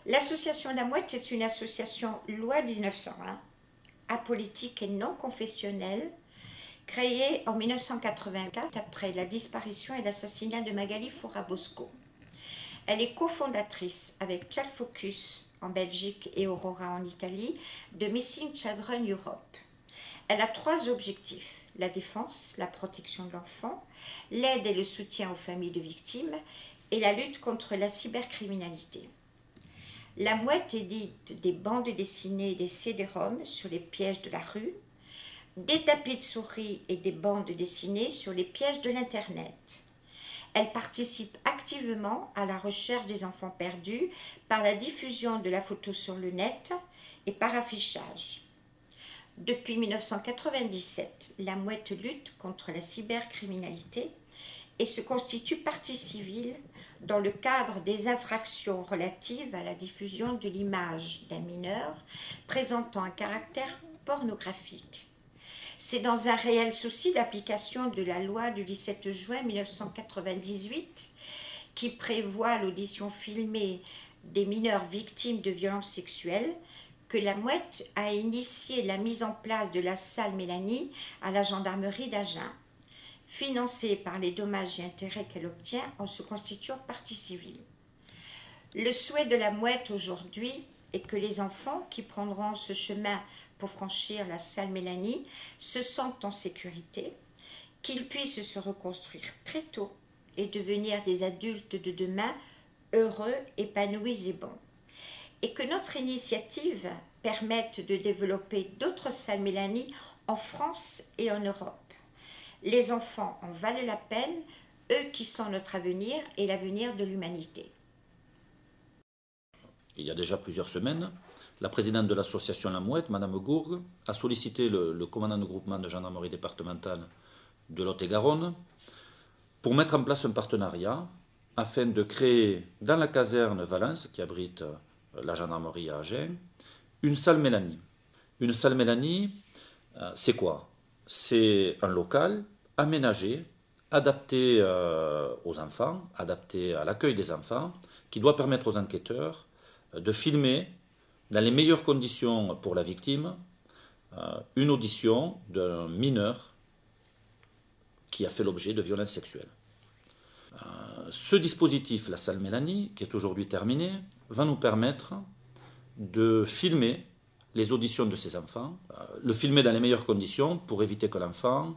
L'association La Mouette est une association loi 1901, apolitique et non confessionnelle, créée en 1984 après la disparition et l'assassinat de Magali Faura-Bosco. Elle est cofondatrice avec Child Focus en Belgique et Aurora en Italie de Missing Children Europe. Elle a 3 objectifs: la défense, la protection de l'enfant, l'aide et le soutien aux familles de victimes et la lutte contre la cybercriminalité. La Mouette édite des bandes dessinées et des CD-ROM sur les pièges de la rue, des tapis de souris et des bandes dessinées sur les pièges de l'Internet. Elle participe activement à la recherche des enfants perdus par la diffusion de la photo sur le net et par affichage. Depuis 1997, la Mouette lutte contre la cybercriminalité et se constitue partie civile dans le cadre des infractions relatives à la diffusion de l'image d'un mineur présentant un caractère pornographique. C'est dans un réel souci d'application de la loi du 17 juin 1998 qui prévoit l'audition filmée des mineurs victimes de violences sexuelles que la Mouette a initié la mise en place de la salle Mélanie à la gendarmerie d'Agen, financée par les dommages et intérêts qu'elle obtient en se constituant partie civile. Le souhait de la Mouette aujourd'hui est que les enfants qui prendront ce chemin pour franchir la salle Mélanie se sentent en sécurité, qu'ils puissent se reconstruire très tôt et devenir des adultes de demain heureux, épanouis et bons. Et que notre initiative permette de développer d'autres salles Mélanie en France et en Europe. Les enfants en valent la peine, eux qui sont notre avenir et l'avenir de l'humanité. Il y a déjà plusieurs semaines, la présidente de l'association La Mouette, Madame Gourgue, a sollicité le commandant de groupement de gendarmerie départementale de Lot-et-Garonne pour mettre en place un partenariat afin de créer dans la caserne Valence, qui abrite la gendarmerie à Agen, une salle Mélanie. Une salle Mélanie, c'est quoi? C'est un local aménagé, adapté aux enfants, adapté à l'accueil des enfants, qui doit permettre aux enquêteurs de filmer dans les meilleures conditions pour la victime une audition d'un mineur qui a fait l'objet de violences sexuelles. Ce dispositif, la salle Mélanie, qui est aujourd'hui terminé, va nous permettre de filmer les auditions de ces enfants, le filmer dans les meilleures conditions pour éviter que l'enfant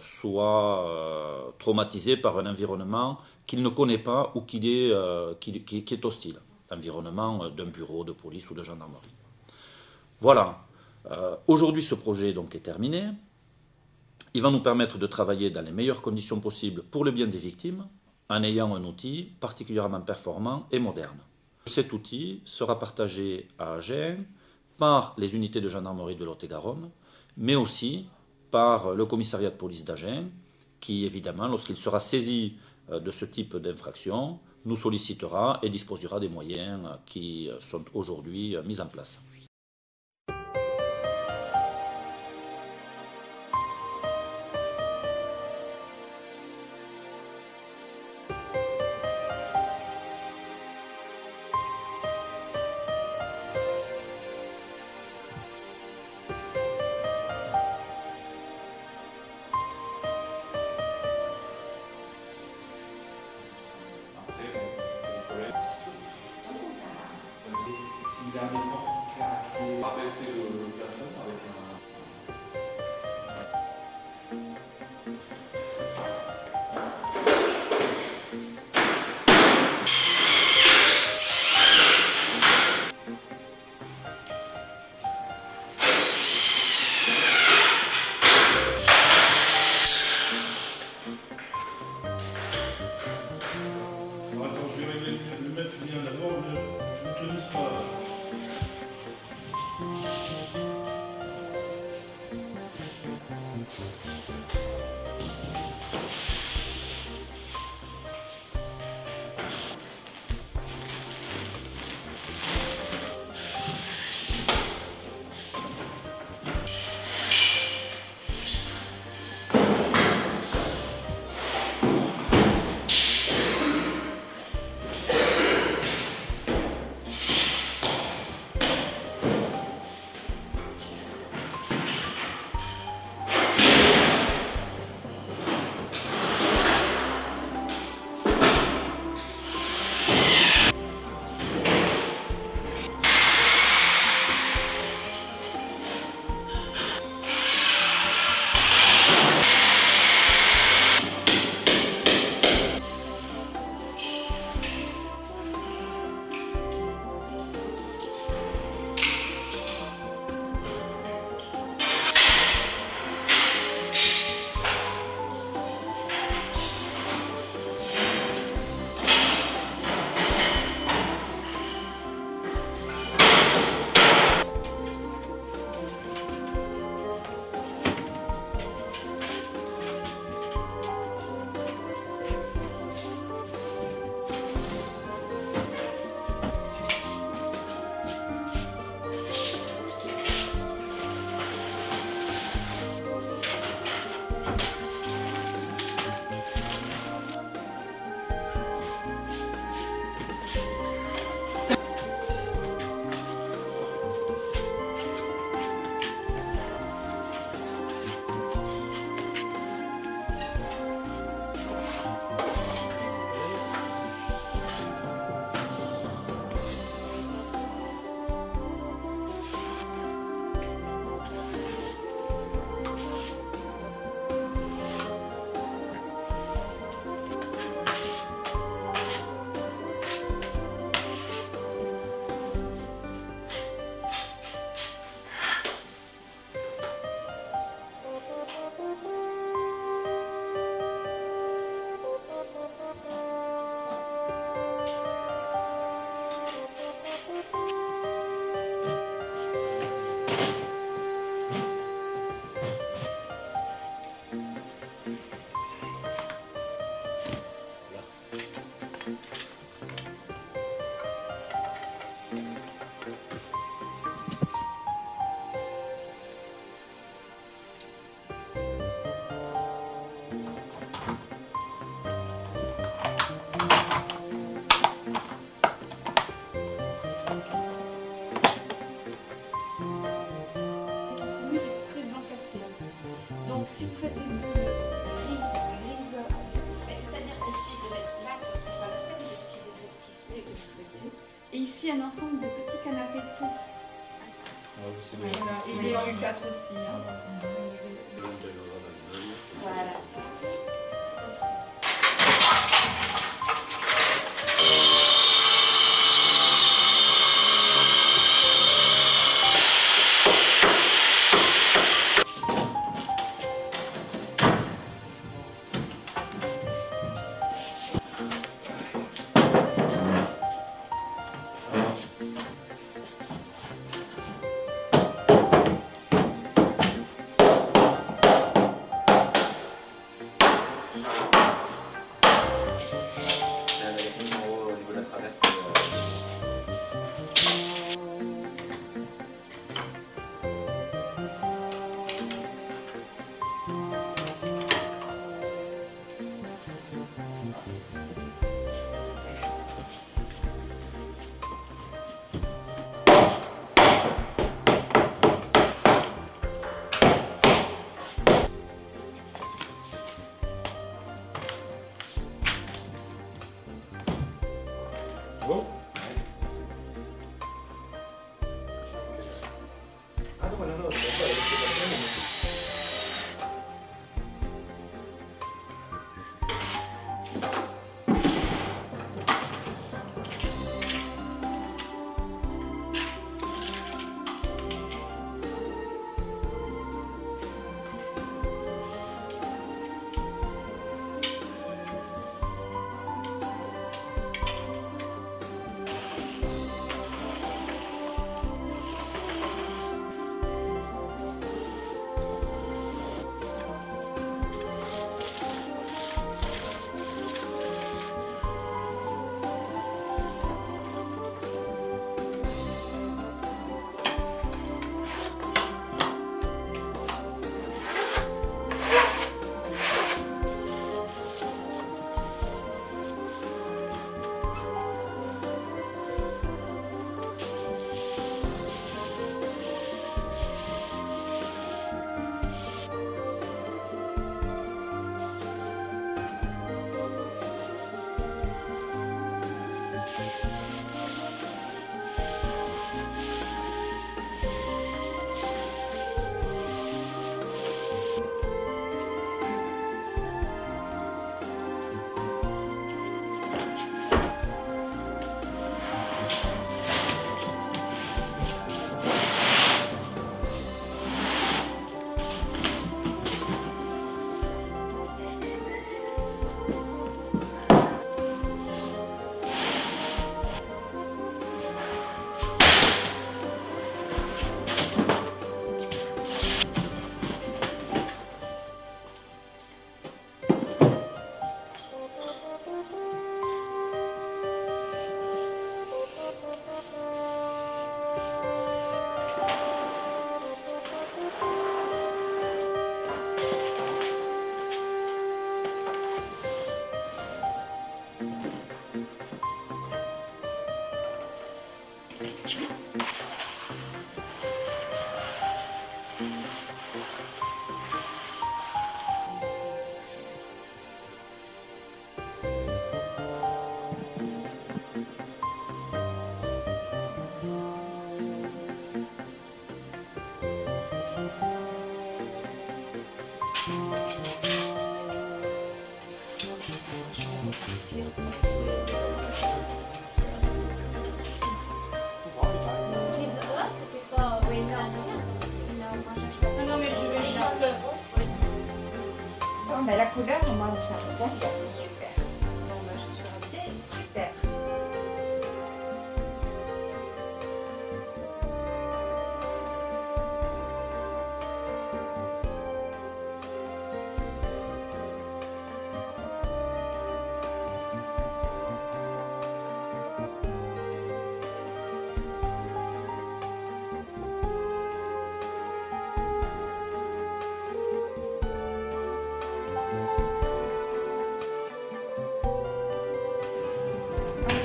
soit traumatisé par un environnement qu'il ne connaît pas ou qui est hostile, l'environnement d'un bureau de police ou de gendarmerie. Voilà, aujourd'hui ce projet donc est terminé. Il va nous permettre de travailler dans les meilleures conditions possibles pour le bien des victimes, en ayant un outil particulièrement performant et moderne. Cet outil sera partagé à Agen par les unités de gendarmerie de Lot-et-Garonne, mais aussi par le commissariat de police d'Agen, qui évidemment, lorsqu'il sera saisi de ce type d'infraction, nous sollicitera et disposera des moyens qui sont aujourd'hui mis en place. S'il a des portes claires. un ensemble de petits canapés pouf. Il est du 4 aussi. Voilà. Bon. Ah non, non, c'est pas Non, mais la couleur, moi, ça me convient, c'est super. C'est super.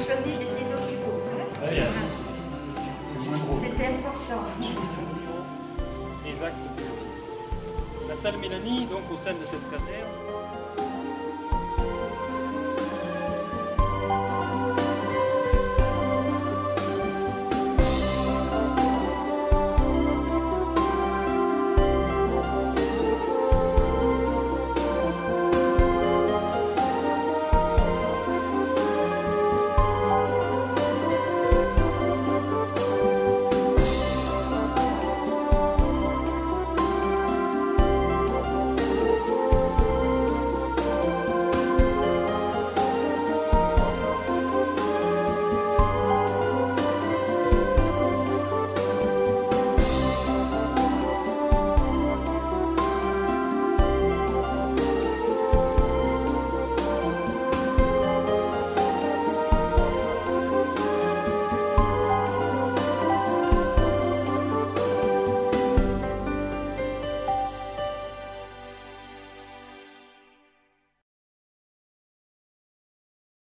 Choisis des ciseaux qui coupent. Hein? C'était important. Exact. La salle Mélanie, donc au sein de cette caserne,